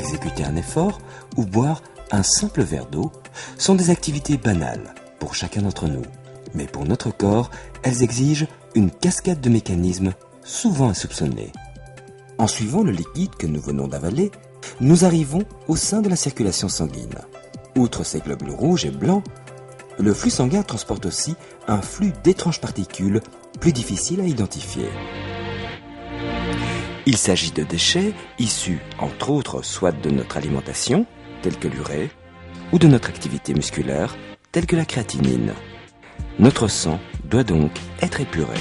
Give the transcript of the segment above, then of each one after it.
exécuter un effort ou boire un simple verre d'eau sont des activités banales pour chacun d'entre nous. Mais pour notre corps, elles exigent une cascade de mécanismes souvent insoupçonnés. En suivant le liquide que nous venons d'avaler, nous arrivons au sein de la circulation sanguine. Outre ces globules rouges et blancs, le flux sanguin transporte aussi un flux d'étranges particules plus difficiles à identifier. Il s'agit de déchets issus, entre autres, soit de notre alimentation, telle que l'urée, ou de notre activité musculaire, telle que la créatinine. Notre sang doit donc être épuré.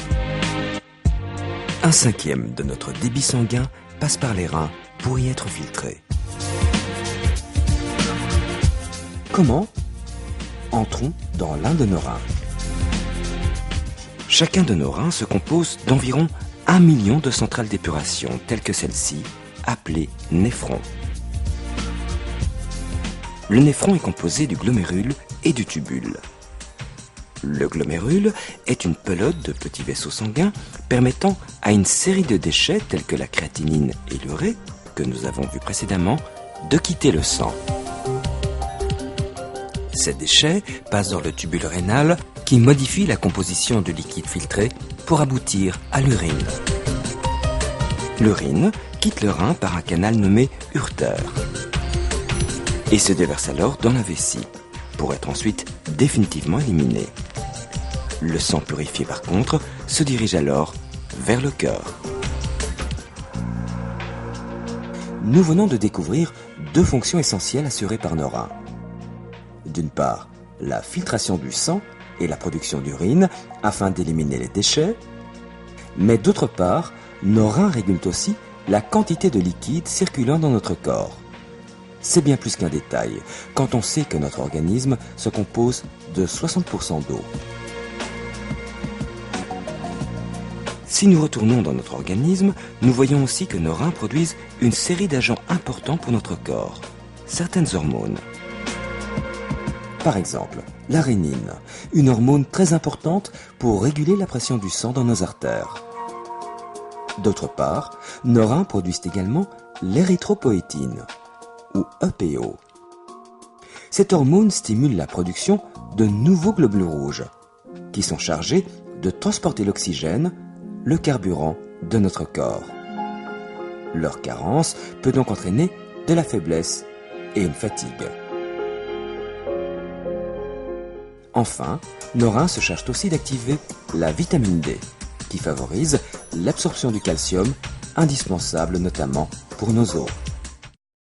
1/5 de notre débit sanguin passe par les reins pour y être filtré. Comment ? Entrons dans l'un de nos reins. Chacun de nos reins se compose d'environ 1 million de centrales d'épuration, telles que celle-ci, appelée néphron. Le néphron est composé du glomérule et du tubule. Le glomérule est une pelote de petits vaisseaux sanguins permettant à une série de déchets tels que la créatinine et l'urée, que nous avons vu précédemment, de quitter le sang. Ces déchets passent dans le tubule rénal qui modifie la composition du liquide filtré pour aboutir à l'urine. L'urine quitte le rein par un canal nommé ureter et se déverse alors dans la vessie pour être ensuite définitivement éliminé. Le sang purifié par contre se dirige alors vers le cœur. Nous venons de découvrir 2 fonctions essentielles assurées par nos reins. D'une part, la filtration du sang et la production d'urine afin d'éliminer les déchets, mais d'autre part, nos reins régulent aussi la quantité de liquide circulant dans notre corps. C'est bien plus qu'un détail quand on sait que notre organisme se compose de 60% d'eau. Si nous retournons dans notre organisme, nous voyons aussi que nos reins produisent une série d'agents importants pour notre corps, certaines hormones. Par exemple, la rénine, une hormone très importante pour réguler la pression du sang dans nos artères. D'autre part, nos reins produisent également l'érythropoïétine, ou EPO. Cette hormone stimule la production de nouveaux globules rouges, qui sont chargés de transporter l'oxygène, le carburant de notre corps. Leur carence peut donc entraîner de la faiblesse et une fatigue. Enfin, nos reins se chargent aussi d'activer la vitamine D, qui favorise l'absorption du calcium, indispensable notamment pour nos os.